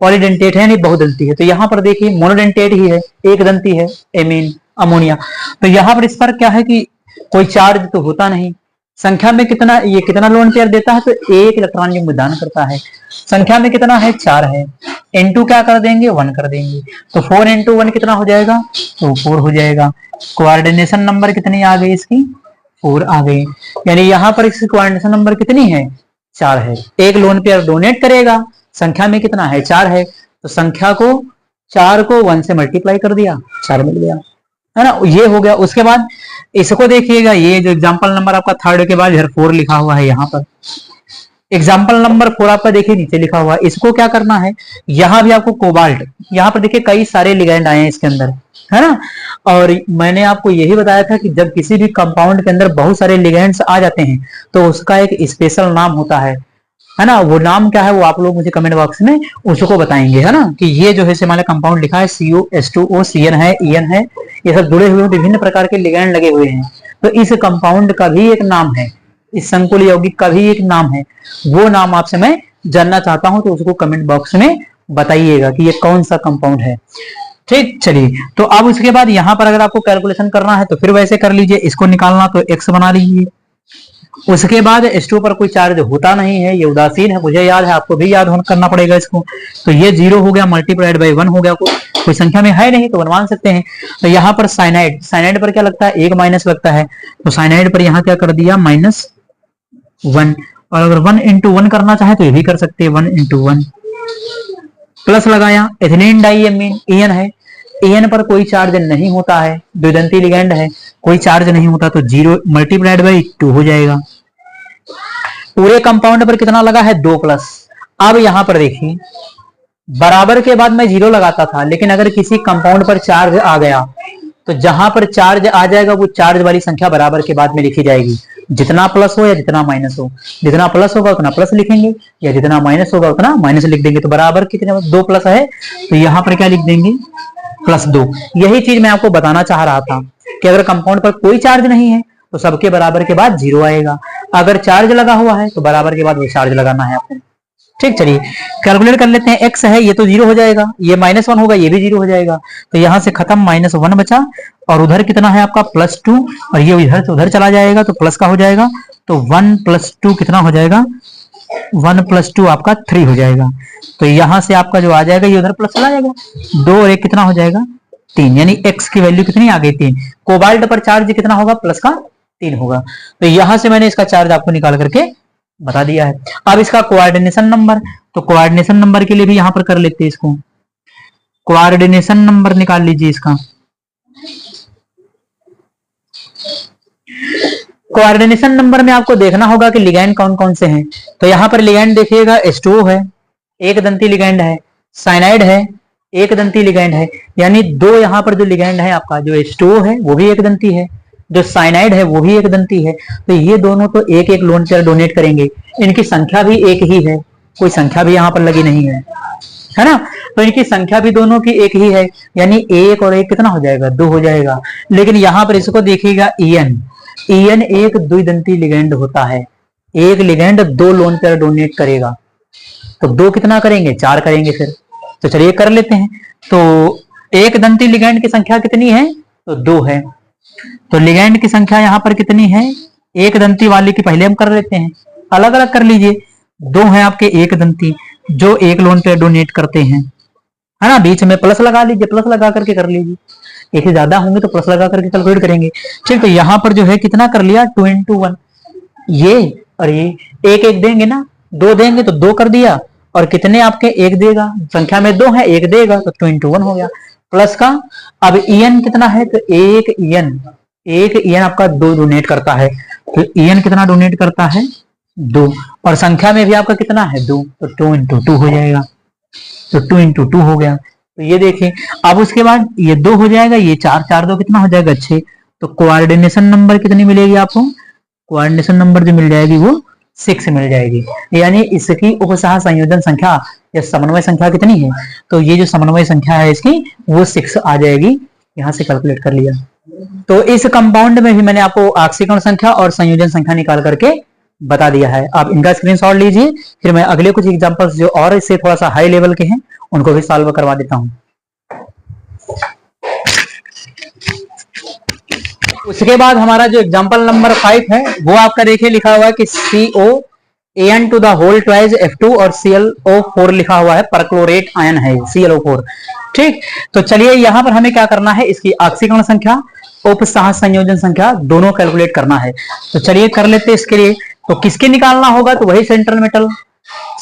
पॉलीडेंटेट है, यानी बहुदंती है। तो यहाँ पर देखिए मोनोडेंटेट ही है, एक दंती है, एमीन अमोनिया। तो यहाँ पर इस पर क्या है कि कोई चार्ज तो होता नहीं। संख्या में कितना, ये कितना लोन पेयर देता है, तो 1 इलेक्ट्रॉन योगदान करता है। संख्या में कितना है 4 है, N2 क्या कर देंगे 1 कर देंगे, तो 4 into 1 कितना हो जाएगा, तो 4 हो जाएगा। कोऑर्डिनेशन नंबर कितनी आ गई इसकी, 4 आ गई। यानी यहाँ पर इसकी कोऑर्डिनेशन नंबर कितनी है 4 है। एक लोन पेयर डोनेट करेगा, संख्या में कितना है 4 है, तो संख्या को 4 को 1 से मल्टीप्लाई कर दिया, 4 मिल गया, है ना। ये हो गया। उसके बाद इसको देखिएगा, ये जो एग्जांपल नंबर आपका थर्ड के बाद इधर 4 लिखा हुआ है, यहाँ पर एग्जाम्पल नंबर 4 आपका देखिए नीचे लिखा हुआ है। इसको क्या करना है, यहाँ भी आपको कोबाल्ट, यहाँ पर देखिए कई सारे लिगेंड आए हैं इसके अंदर, है ना। और मैंने आपको यही बताया था कि जब किसी भी कंपाउंड के अंदर बहुत सारे लिगेंड्स आ जाते हैं तो उसका एक स्पेशल नाम होता है ना। वो नाम क्या है वो आप लोग मुझे कमेंट बॉक्स में उसको बताएंगे, है ना। कि ये जो है हमारे कंपाउंड लिखा है CuH2O, CN है, EN है, ये सब जुड़े हुए विभिन्न प्रकार के लिगेंड लगे हुए हैं। तो इस कंपाउंड का भी एक नाम है, इस संकुल यौगिक का भी एक नाम है। वो नाम आपसे मैं जानना चाहता हूं, तो उसको कमेंट बॉक्स में बताइएगा कि ये कौन सा कंपाउंड है। ठीक, चलिए तो अब उसके बाद यहाँ पर अगर आपको कैलकुलेशन करना है तो फिर वैसे कर लीजिए। इसको निकालना तो x बना लीजिए, उसके बाद H2 पर कोई चार्ज होता नहीं है, ये उदासीन है, मुझे याद है, आपको भी याद करना पड़ेगा इसको। तो ये 0 हो गया, मल्टीप्लाइड बाई 1 हो गया, कोई संख्या में है नहीं तो 1 मान सकते हैं। तो यहाँ पर साइनाइड, साइनाइड पर क्या लगता है, 1 माइनस लगता है, तो साइनाइड पर यहाँ क्या कर दिया, -1। और अगर 1 into 1 करना चाहे तो ये भी कर सकते हैं, 1 into 1 प्लस लगाया। एथिलीन डाइएमीन EN है, EN पर कोई चार्ज नहीं होता है, द्विदंती लिगैंड है, कोई चार्ज नहीं होता, तो 0 मल्टीप्लाइड बाई 2 हो जाएगा। पूरे कंपाउंड पर कितना लगा है, 2 प्लस। अब यहां पर देखिए, बराबर के बाद मैं 0 लगाता था, लेकिन अगर किसी कंपाउंड पर चार्ज आ गया तो जहां पर चार्ज आ जाएगा वो चार्ज वाली संख्या बराबर के बाद में लिखी जाएगी, जितना प्लस हो या जितना माइनस हो। जितना प्लस होगा उतना प्लस लिखेंगे, या जितना माइनस होगा उतना माइनस लिख देंगे। तो बराबर कितने, 2 प्लस है, तो यहां पर क्या लिख देंगे, +2। यही चीज मैं आपको बताना चाह रहा था कि अगर कंपाउंड पर कोई चार्ज नहीं है तो सबके बराबर के बाद 0 आएगा, अगर चार्ज लगा हुआ है तो बराबर के बाद वो चार्ज लगाना है आपको। ठीक, चलिए कैलकुलेट कर लेते हैं। x है, ये तो 0 हो जाएगा, ये -1 होगा, ये भी 0 हो जाएगा, तो यहां से खत्म, -1 बचा, और उधर कितना है आपका +2, और ये इधर से उधर चला जाएगा तो प्लस का हो जाएगा, तो 1 + 2 कितना हो जाएगा, 1 + 2 आपका 3 हो जाएगा। तो यहां से आपका जो आ जाएगा ये उधर प्लस चला जाएगा, 2 और 1 कितना हो जाएगा, 3, यानी x की वैल्यू कितनी आ गई, 3। कोबाल्ट पर चार्ज कितना होगा, प्लस का 3 होगा। तो यहां से मैंने इसका चार्ज आपको निकाल करके बता दिया है। अब इसका कोऑर्डिनेशन नंबर, तो कोऑर्डिनेशन नंबर के लिए भी यहां पर कर लेते हैं इसको, कोऑर्डिनेशन नंबर निकाल लीजिए इसका। कोऑर्डिनेशन नंबर में आपको देखना होगा कि लिगैंड कौन कौन से हैं। तो यहां पर लिगैंड देखिएगा, H2O है, एक दंती लिगैंड है, साइनाइड है, एक दंती लिगैंड है, यानी 2 यहां पर जो लिगैंड है आपका, जो H2O है वो भी एक दंती है, जो साइनाइड है वो भी एक दंती है। तो ये दोनों तो एक एक लोन पेयर डोनेट करेंगे, इनकी संख्या भी एक ही है, कोई संख्या भी यहाँ पर लगी नहीं है ना, तो इनकी संख्या भी दोनों की एक ही है, यानी 1 और 1 कितना हो जाएगा, 2 हो जाएगा। लेकिन यहाँ पर इसको देखिएगा, EN एक द्विदंती लिगैंड होता है, एक लिगैंड 2 लोन पेयर डोनेट करेगा, तो 2 कितना करेंगे, 4 करेंगे फिर। तो चलिए कर लेते हैं। तो एक दंती लिगैंड की संख्या कितनी है, तो 2 है। तो लिगैंड की संख्या यहां पर कितनी है, एक दंती वाली की पहले हम कर लेते हैं, अलग अलग कर लीजिए। 2 है आपके एक दंती जो एक लोन पेयर डोनेट करते हैं, है ना, बीच में प्लस लगा लीजिए, प्लस लगा करके कर लीजिए, एक ही ज्यादा होंगे तो प्लस लगा करके कैलकुलेट करेंगे। ठीक, तो यहां पर जो है कितना कर लिया, 2 × 1, ये और ये एक एक देंगे ना, 2 देंगे तो 2 कर दिया, और कितने आपके 1 देगा, संख्या में 2 है, 1 देगा तो 2 × 1 हो गया, प्लस का। अब EN कितना है, तो एक EN आपका 2 डोनेट करता है, तो EN कितना डोनेट करता है, 2, और संख्या में भी आपका कितना है, 2, तो 2 × 2 हो जाएगा, तो 2 × 2 हो गया। तो ये देखिए, अब उसके बाद ये 2 हो जाएगा, ये 4, 4 2 कितना हो जाएगा, 6। तो कोऑर्डिनेशन नंबर कितनी मिलेगी आपको, कोऑर्डिनेशन नंबर जो मिल जाएगी वो 6 मिल जाएगी, यानी इसकी उपसह संयोजन संख्या या समन्वय संख्या कितनी है, तो ये जो समन्वय संख्या है इसकी वो 6 आ जाएगी। यहां से कैलकुलेट कर लिया। तो इस कंपाउंड में भी मैंने आपको ऑक्सीकरण संख्या और संयोजन संख्या निकाल करके बता दिया है। आप इनका स्क्रीनशॉट लीजिए, फिर मैं अगले कुछ एग्जांपल्स जो और इससे थोड़ा सा हाई लेवल के हैं उनको भी सॉल्व करवा देता हूं। उसके बाद हमारा जो एग्जांपल नंबर 5 है वो आपका देखिए लिखा हुआ है कि COAN to the whole twice F2 और ClO4 लिखा हुआ है, परक्लोरेट आयन है ClO4। ठीक, तो चलिए यहां पर हमें क्या करना है, इसकी ऑक्सीकरण संख्या, उपसह संयोजन संख्या दोनों कैलकुलेट करना है। तो चलिए कर लेते हैं इसके लिए। तो किसके निकालना होगा, तो वही सेंट्रल मेटल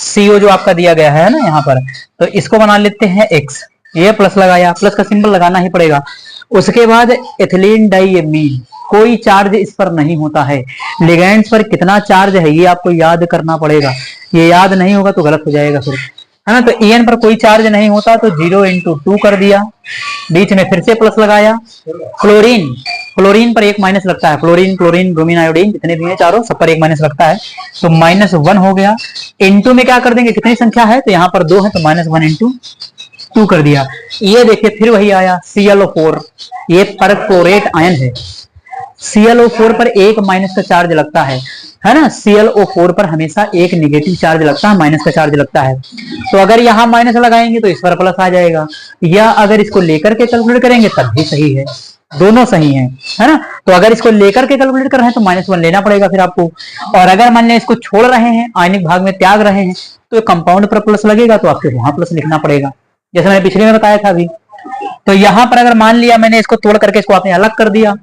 CO जो आपका दिया गया है ना यहाँ पर, तो इसको बना लेते हैं X, ये प्लस लगाया, प्लस का सिंबल लगाना ही पड़ेगा। उसके बाद एथिलीन डाइएमीन, कोई चार्ज इस पर नहीं होता है, लिगैंड्स पर कितना चार्ज है ये आपको याद करना पड़ेगा, ये याद नहीं होगा तो गलत हो जाएगा फिर, है ना। तो EN पर कोई चार्ज नहीं होता तो 0 × 2 कर दिया, बीच में फिर से प्लस लगाया। क्लोरीन पर 1 माइनस लगता है, फ्लोरीन, क्लोरीन, ब्रोमीन, आयोडीन जितने भी हैं चारों, सब पर 1 माइनस लगता है, तो -1 हो गया। इनटू में क्या कर देंगे, कितनी संख्या है, तो यहाँ पर 2 है तो -1 × 2 कर दिया। ये देखिए फिर वही आया ClO4, ये परक्लोरेट आयन है, ClO4 पर 1 माइनस का चार्ज लगता है ना, ClO4 पर हमेशा 1 निगेटिव चार्ज लगता है, माइनस का चार्ज लगता है। तो अगर यहाँ माइनस लगाएंगे तो इस पर प्लस आ जाएगा, या अगर इसको लेकर के कैलकुलेट करेंगे तब भी सही है। दोनों सही है ना। तो अगर इसको लेकर के कैलकुलेट कर रहे हैं तो -1 लेना पड़ेगा फिर आपको। और अगर मान लिया इसको छोड़ रहे हैं, आयनिक भाग में त्याग रहे हैं, तो कंपाउंड पर प्लस लगेगा तो आपको वहां प्लस लिखना पड़ेगा, जैसे मैंने पिछले में बताया था अभी। तो यहाँ पर अगर मान लिया मैंने इसको तोड़ करके इसको आपने अलग कर दिया,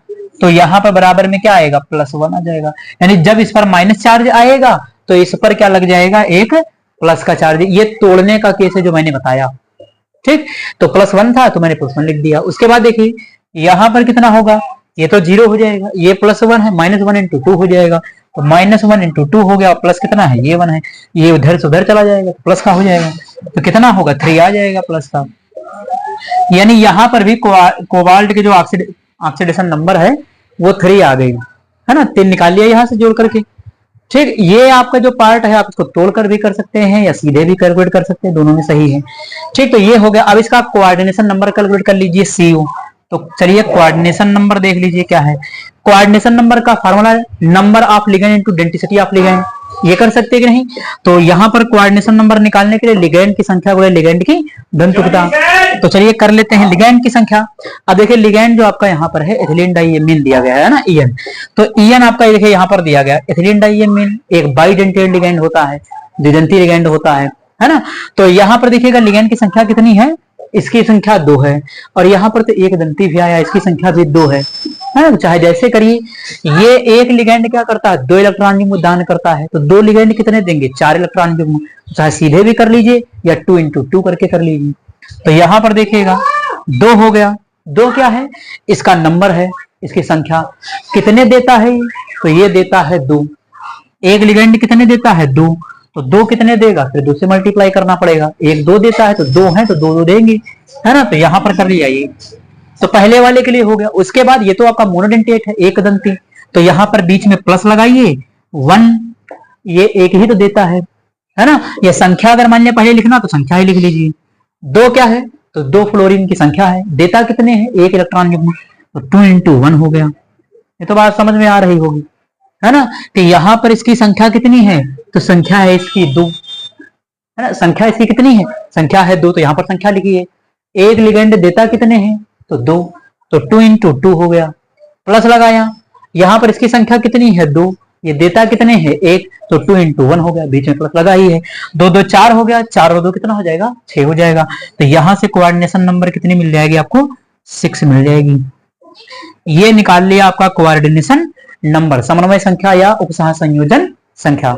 तो यहाँ पर बराबर में क्या आएगा, +1 आ जाएगा। यानी जब इस पर माइनस चार्ज आएगा तो इस पर क्या लग जाएगा, एक प्लस का चार्ज। ये तोड़ने का केस है जो मैंने बताया, ठीक। तो +1 था तो मैंने +1 लिख दिया। उसके बाद देखिए यहाँ पर कितना होगा, ये तो 0 हो जाएगा, ये +1 है, -1 × 2 हो जाएगा, तो -1 × 2 हो गया, प्लस कितना है, ये 1 है, ये उधर से उधर चला जाएगा, प्लस का हो जाएगा, तो कितना होगा, 3 आ जाएगा प्लस का। यानी यहाँ पर भी कोबाल्ट के जो ऑक्सीडेशन नंबर है वो 3 आ गई, है ना। 3 निकाल लिया यहाँ से जोड़ करके, ठीक। ये आपका जो पार्ट है आप इसको तोड़कर भी कर सकते हैं या सीधे भी कैलकुलेट कर सकते हैं, दोनों में सही है, ठीक। तो ये हो गया। अब इसका कोऑर्डिनेशन नंबर कैलकुलेट कर लीजिए, CO। तो चलिए कोऑर्डिनेशन नंबर देख लीजिए क्या है। कोऑर्डिनेशन नंबर का formula number of ligand into density of ligand, ये कर सकते कि नहीं। तो यहाँ पर कोऑर्डिनेशन नंबर निकालने के लिए लिगेंड की संख्या गुणे लिगेंड की घनत्वता, तो चलिए कर लेते हैं लिगेंड की संख्या। अब देखिए लिगेंड जो आपका यहाँ पर है एथिलीन डाइएमीन दिया गया है ना, EN। तो EN आपका देखिए यहाँ पर दिया गया, एथिलीन डाइएमीन एक बाइडेंटेड लिगेंड होता है, द्विदंती लिगेंड होता है ना। तो यहाँ पर देखिएगा लिगेंड की संख्या कितनी है, इसकी संख्या 2 है, और यहाँ पर तो एक दंती भी आया, इसकी संख्या भी 2 है ना। चाहे जैसे करिए, ये एक लिगेंड क्या करता है, 2 इलेक्ट्रॉन युग्म दान करता है, तो 2 लिगेंड कितने देंगे, 4 इलेक्ट्रॉन युग्म। चाहे सीधे भी कर लीजिए या 2 × 2 करके कर लीजिए। तो यहाँ पर देखिएगा 2 हो गया, 2 क्या है, इसका नंबर है, इसकी संख्या कितने देता है, तो ये देता है 2। एक लिगेंड कितने देता है, 2, तो 2 कितने देगा, फिर 2 से मल्टीप्लाई करना पड़ेगा। 1 2 देता है तो 2 है तो 2 देंगे, है ना। तो यहाँ पर कर लिया ये, तो पहले वाले के लिए हो गया। उसके बाद ये तो आपका मोनोडेंटेट है, एक दंती, तो यहाँ पर बीच में प्लस लगाइए, 1, ये एक ही तो देता है ना। ये संख्या अगर मान लिया पहले लिखना तो संख्या ही लिख लीजिए। 2 क्या है, तो 2 फ्लोरीन की संख्या है, देता कितने हैं, 1 इलेक्ट्रॉन युग्म, तो 2 × 1 हो गया। ये तो बात समझ में आ रही होगी, है ना। तो यहाँ पर इसकी संख्या कितनी है, तो संख्या है इसकी 2, है ना। संख्या इसकी कितनी है, संख्या है 2, तो यहाँ पर संख्या लिखिए। एक लिगेंड देता कितने हैं, तो 2, तो 2 × 2 हो गया, प्लस लगाया। यहाँ पर इसकी संख्या कितनी है, 2, ये देता कितने हैं, 1, तो 2 × 1 हो गया, बीच में प्लस लगा ही है। 2 2 4 हो गया, 4 और 2 कितना हो जाएगा, 6 हो जाएगा। तो यहाँ से कोऑर्डिनेशन नंबर कितनी मिल जाएगी आपको, 6 मिल जाएगी। ये निकाल लिया आपका कोऑर्डिनेशन नंबर, समन्वय संख्या या उपसह संयोजन संख्या,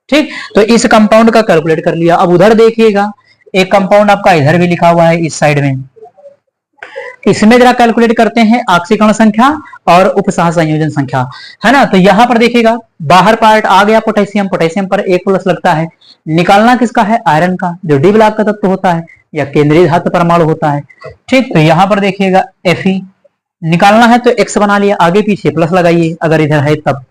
ठीक। तो इस कंपाउंड का कैलकुलेट कर लिया। अब उधर देखिएगा, एक कंपाउंड आपका इधर भी लिखा हुआ है इस साइड में, इसमें जरा कैलकुलेट करते हैं ऑक्सीकरण संख्या और उपसह संयोजन संख्या, है ना। तो यहाँ पर देखिएगा बाहर पार्ट आ गया पोटेशियम, पोटेशियम पर 1 प्लस लगता है। निकालना किसका है, आयरन का, जो डी ब्लॉक का तत्व होता है या केंद्रीय धातु परमाणु होता है, ठीक। तो यहाँ पर देखिएगा Fe निकालना है, तो X बना लिया, आगे पीछे प्लस लगाइए अगर इधर है तब।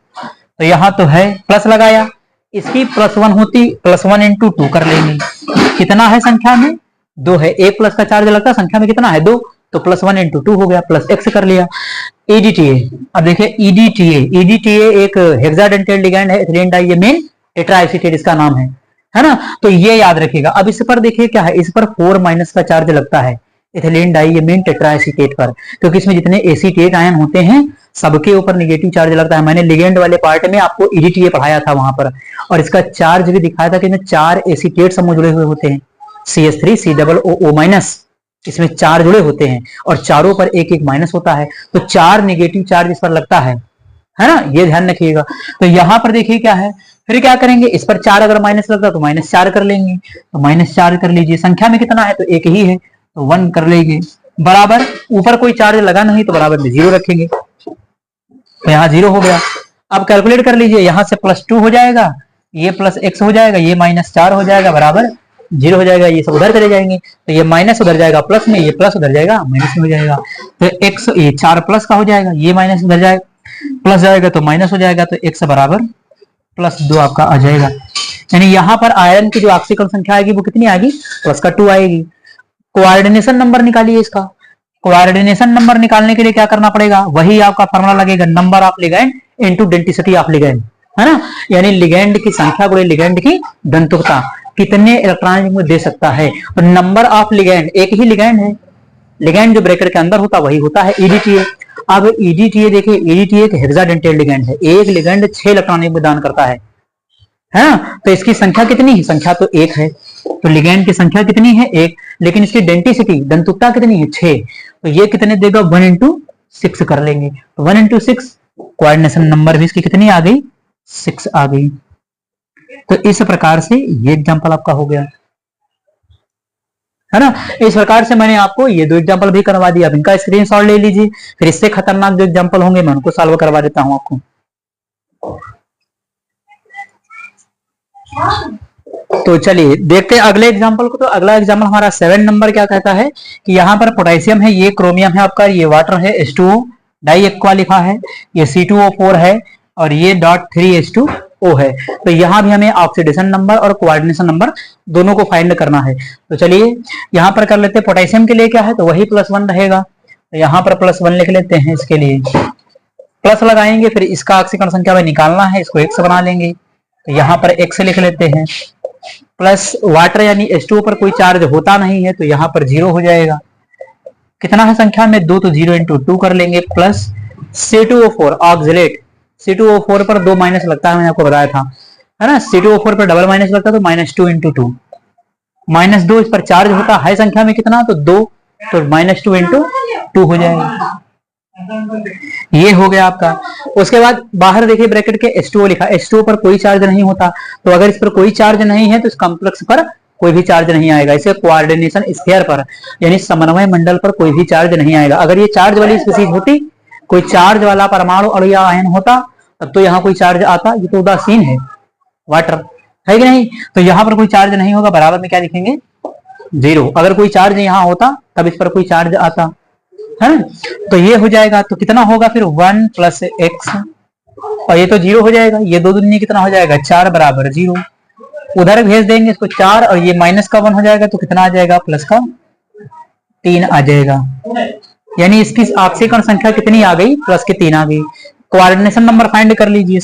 तो यहाँ तो है, प्लस लगाया, इसकी +1 होती, +1 × 2 कर लेंगे, कितना है संख्या में, 2 है, 1 प्लस का चार्ज लगता है, संख्या में कितना है, 2, तो +1 × 2 हो गया, प्लस X कर लिया। EDTA, अब देखिए EDTA एक हेक्साडेंटेड लिगैंड है, एथिलीन डाइएमीन टेट्राएसीटेट इसका नाम है ना। तो ये याद रखिएगा। अब इस पर देखिए क्या है, इस पर 4- का चार्ज लगता है एथिलीन डाइएमीन टेट्राएसीटेट पर, क्योंकि इसमें जितने एसीटेट आयन होते हैं सबके ऊपर नेगेटिव चार्ज लगता है। मैंने लिगेंड वाले पार्ट में आपको EDTA पढ़ाया था वहां पर, और इसका चार्ज भी दिखाया था कि इसमें 4 एसीटेट समूह जुड़े हुए होते हैं, CH3 COO-, इसमें 4 जुड़े होते हैं और चारों पर 1 माइनस होता है, तो 4 नेगेटिव चार्ज इस पर लगता है ना, ये ध्यान रखिएगा। तो यहाँ पर देखिए क्या है, फिर क्या करेंगे, इस पर 4 अगर माइनस लगता तो -4 कर लेंगे, तो -4 कर लीजिए। संख्या में कितना है, तो 1 ही है, तो 1 कर लेंगे, बराबर ऊपर कोई चार्ज लगा नहीं तो बराबर में 0 रखेंगे, तो यहाँ 0 हो गया। अब कैलकुलेट कर लीजिए, यहाँ से +2 हो जाएगा, ये +X हो जाएगा, ये -4 हो जाएगा, बराबर 0 हो जाएगा। ये सब उधर चले जाएंगे, तो ये माइनस उधर जाएगा प्लस में, ये प्लस उधर जाएगा माइनस में हो जाएगा, तो X ये 4 प्लस का हो जाएगा, ये माइनस उधर जाएगा, प्लस जाएगा तो माइनस हो जाएगा, तो X बराबर +2 आपका आ जाएगा। यानी यहाँ पर आयरन की जो ऑक्सीकरण संख्या आएगी वो कितनी आएगी, +2 आएगी। कोऑर्डिनेशन नंबर निकालिए इसका। कोऑर्डिनेशन नंबर निकालने के लिए क्या करना पड़ेगा, वही आपका फॉर्मूला लगेगा, number of ligand into density of ligand, है ना। यानी लिगैंड की संख्या गुणे लिगैंड की घनत्वता, कितने इलेक्ट्रॉन दे सकता है। और नंबर ऑफ लिगैंड, एक ही लिगैंड है, लिगैंड जो ब्रैकेट के अंदर होता वही होता है EDTA। अब EDTA देखिए, EDTA एक हेक्साडेंटेट लिगैंड है, एक लिगैंड 6 इलेक्ट्रॉन प्रदान करता है ना। तो इसकी संख्या कितनी है? संख्या तो 1 है, तो लिगैंड की संख्या कितनी है? 1, लेकिन इसकी डेंसिटी दंतुकता कितनी है? 6। तो ये कितने देगा? 1 into 6 कर लेंगे, 1 into 6, कोऑर्डिनेशन नंबर भी इसकी कितनी आ गई? 6 आ गई। तो इस प्रकार से ये एग्जांपल आपका हो गया, है ना। इस प्रकार से मैंने आपको ये 2 एग्जांपल भी करवा दिया, अब इनका स्क्रीनशॉट ले लीजिए, फिर इससे खतरनाक जो एग्जांपल होंगे मैं उनको सॉल्व करवा देता हूं आपको। तो चलिए देखते हैं अगले एग्जांपल को। तो अगला एग्जांपल हमारा 7 नंबर क्या कहता है कि यहाँ पर पोटेशियम है, ये क्रोमियम है आपका, ये वाटर है, H2O डाई एक्वा लिखा है, ये C2O4 है और ये .3H2O है। तो यहाँ भी हमें ऑक्सीडेशन नंबर और कोऑर्डिनेशन नंबर दोनों को फाइंड करना है। तो चलिए यहाँ पर कर लेते हैं। पोटेशियम के लिए क्या है? तो वही +1 रहेगा, तो यहाँ पर +1 लिख लेते हैं। इसके लिए प्लस लगाएंगे, फिर इसका ऑक्सीकरण संख्या में निकालना है, इसको x बना लेंगे, तो यहाँ पर x लिख लेते हैं। प्लस वाटर यानी H2O पर कोई चार्ज होता नहीं है, तो यहाँ पर 0 हो जाएगा। कितना है संख्या में? 2, तो 0 into 2 कर लेंगे। प्लस C2O4 ऑक्सिलेट, C2O4 पर 2 माइनस लगता है, मैंने आपको बताया था, है ना। C2O4 पर डबल माइनस लगता है, तो -2 into 2, -2 इस पर चार्ज होता है संख्या में कितना? तो 2, तो -2 into 2 हो जाएगा। ये हो गया आपका। उसके बाद बाहर देखिए ब्रैकेट के H2O लिखा, H2O पर कोई चार्ज नहीं होता, तो अगर इस पर कोई चार्ज नहीं है तो इस कॉम्प्लेक्स पर कोई भी चार्ज नहीं आएगा। इसे कोऑर्डिनेशन स्फीयर पर यानी समन्वय मंडल पर कोई भी चार्ज नहीं आएगा। अगर ये चार्ज वाली स्पीशीज होती, कोई चार्ज वाला परमाणु अणु या आयन होता, तब तो यहाँ कोई चार्ज आता। ये तो उदासीन है, वाटर है कि नहीं। तो यहाँ पर कोई चार्ज नहीं होगा, बराबर में क्या लिखेंगे? 0। अगर कोई चार्ज यहाँ होता तब इस पर कोई चार्ज आता, है। तो ये हो जाएगा, तो कितना होगा फिर? 1 + x, और ये तो 0 हो जाएगा। ये 2 दूनी कितना हो जाएगा? 4 बराबर 0। उधर भेज देंगे इसको 4, और ये माइनस का 1 हो जाएगा, तो कितना आ जाएगा? प्लस का 3 आ जाएगा। यानी इसकी ऑक्सीकरण संख्या कितनी आ गई? प्लस के 3 आ गई। कोऑर्डिनेशन नंबर फाइंड कर लीजिए।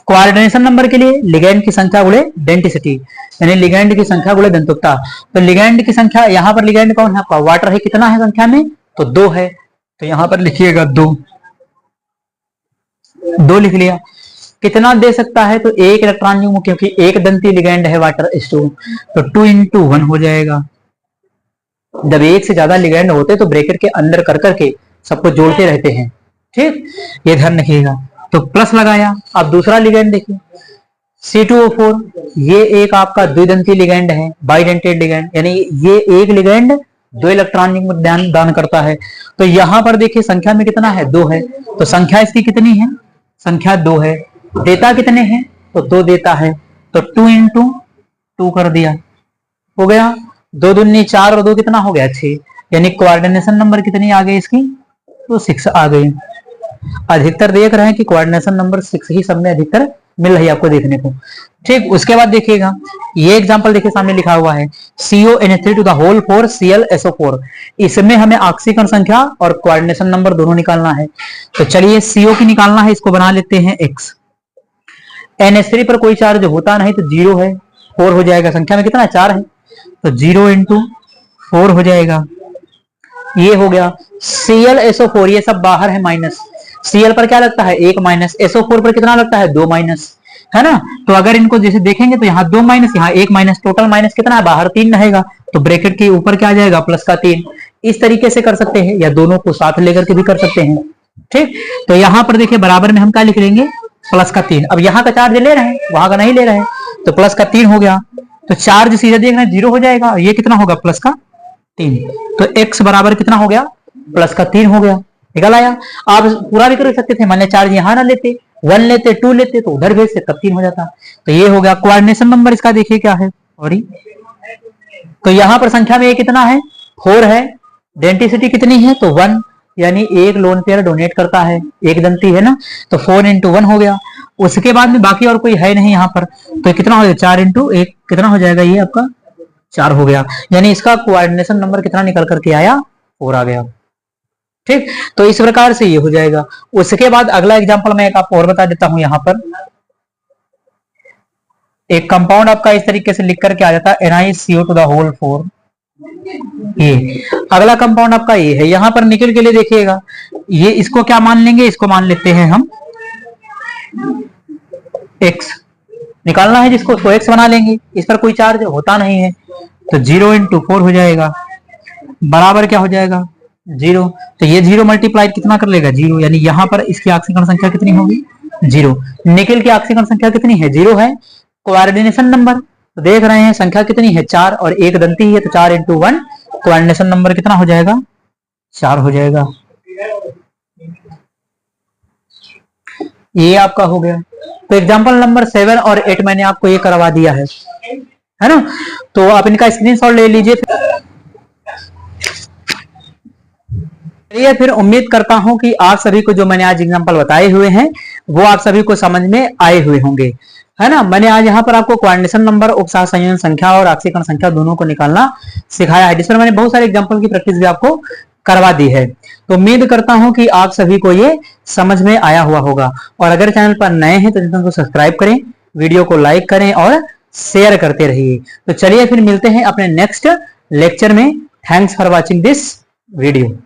कोऑर्डिनेशन नंबर के लिए लिगैंड की संख्या गुणे डेंसिटी, यानी लिगैंड की संख्या गुणे दंतुकता। तो लिगैंड की संख्या, यहाँ पर लिगैंड कौन है आपका? वाटर है। कितना है संख्या में? तो 2 है, तो यहाँ पर लिखिएगा 2 लिख लिया। कितना दे सकता है? तो 1 इलेक्ट्रॉन युग्म, क्योंकि एक दंती लिगैंड है वाटर H2, तो 2 into 1 हो जाएगा। जब एक से ज्यादा लिगैंड होते तो ब्रैकेट के अंदर कर करके सबको जोड़ते रहते हैं, ठीक, ये ध्यान रखिएगा। तो प्लस लगाया। अब दूसरा लिगैंड देखिए, C2O4, ये एक आपका द्विदंती लिगैंड है, बाइडेंटेड लिगैंड, यानी ये एक लिगैंड 2 इलेक्ट्रॉन युग्म दान करता है। तो यहाँ पर देखिए संख्या में कितना है? 2 है, तो संख्या इसकी कितनी है? संख्या 2 है। देता कितने हैं? तो 2 देता है, तो 2 into 2 कर दिया, हो गया। 2 दूनी 4 और 2 कितना हो गया? 6। यानी कोऑर्डिनेशन नंबर कितनी आ गई इसकी? तो 6 आ गई। अधिकतर देख रहे हैं कि कोऑर्डिनेशन नंबर 6 ही सब में अधिकतर मिल रही है आपको देखने को, ठीक। उसके बाद देखिएगा, ये एग्जांपल देखिए सामने लिखा हुआ है CONH3 ClSO4। इसमें हमें ऑक्सीकरण संख्या और कोऑर्डिनेशन नंबर दोनों निकालना है। तो चलिए CO की निकालना है, इसको बना लेते हैं x। NH3 पर कोई चार्ज होता नहीं, तो 0 है, 4 हो जाएगा। संख्या में कितना है? 4 है, तो 0 into 4 हो जाएगा। ये हो गया। ClSO4, ये सब बाहर है माइनस। Cl पर क्या लगता है? 1 माइनस। SO4 पर कितना लगता है? 2 माइनस, है ना। तो अगर इनको जैसे देखेंगे तो यहाँ 2 माइनस, यहाँ 1 माइनस, टोटल माइनस कितना है? बाहर 3 रहेगा, तो ब्रैकेट के ऊपर क्या आ जाएगा? प्लस का 3। इस तरीके से कर सकते हैं, या दोनों को साथ लेकर के भी कर सकते हैं, ठीक। तो यहाँ पर देखिए बराबर में हम क्या लिख लेंगे? प्लस का 3। अब यहाँ का चार्ज ले रहे हैं, वहां का नहीं ले रहे हैं, तो प्लस का 3 हो गया। तो चार्ज सीधे देख रहे हैं 0 हो जाएगा, और ये कितना होगा? प्लस का 3। तो x बराबर कितना हो गया? प्लस का 3 हो गया। निकल आया। आप पूरा भी कर सकते थे, मान लिया चार्ज यहाँ ना लेते, 1 लेते, 2 लेते, तो उधर भेजते, तब 3 हो जाता। तो ये हो गया। कोऑर्डिनेशन नंबर इसका देखिए क्या है, सॉरी, तो यहाँ पर संख्या में ये कितना है? 4 है। डेंसिटी कितनी है? तो 1, यानी एक लोन पेयर डोनेट करता है, एक दंती है ना, तो 4 into 1 हो गया। उसके बाद में बाकी और कोई है नहीं यहाँ पर, तो कितना हो गया? 4 into 1 कितना हो जाएगा? ये आपका 4 हो गया। यानी इसका कोऑर्डिनेशन नंबर कितना निकल करके आया? 4 आ गया, ठीक। तो इस प्रकार से ये हो जाएगा। उसके बाद अगला एग्जांपल मैं एक आपको और बता देता हूं। यहाँ पर एक कंपाउंड आपका इस तरीके से लिख करके आ जाता है NiCO4, ये अगला कंपाउंड आपका ये है। यहां पर निकल के लिए देखिएगा, ये इसको क्या मान लेंगे, इसको मान लेते हैं हम x। निकालना है जिसको, उसको x बना लेंगे। इस पर कोई चार्ज होता नहीं है, तो 0 × 4 हो जाएगा, बराबर क्या हो जाएगा 0। तो ये 0 मल्टीप्लाई कितना कर लेगा 0, यानी यहां पर इसकी ऑक्सीकरण संख्या कितनी होगी 0। निकेल की ऑक्सीकरण संख्या कितनी है 0 है। कोऑर्डिनेशन नंबर तो देख रहे हैं संख्या कितनी है 4, और एक दंती है, तो 4 × 1 कोऑर्डिनेशन नंबर कितना हो जाएगा 4 हो जाएगा। ये आपका हो गया। तो एग्जांपल नंबर 7 और 8 मैंने आपको ये करवा दिया है ना। तो आप इनका स्क्रीनशॉट ले लीजिए। चलिए फिर उम्मीद करता हूं कि आप सभी को जो मैंने आज एग्जांपल बताए हुए हैं वो आप सभी को समझ में आए हुए होंगे, है ना। मैंने आज यहाँ पर आपको कोऑर्डिनेशन नंबर, उपसहार संयोजन संख्या और ऑक्सीकरण संख्या दोनों को निकालना सिखाया है, जिसमें मैंने बहुत सारे एग्जांपल की प्रैक्टिस भी आपको करवा दी है। तो उम्मीद करता हूं कि आप सभी को ये समझ में आया हुआ होगा। और अगर चैनल पर नए हैं तो चैनल को सब्सक्राइब करें, वीडियो को लाइक करें और शेयर करते रहिए। तो चलिए फिर मिलते हैं अपने नेक्स्ट लेक्चर में। Thanks for watching this video.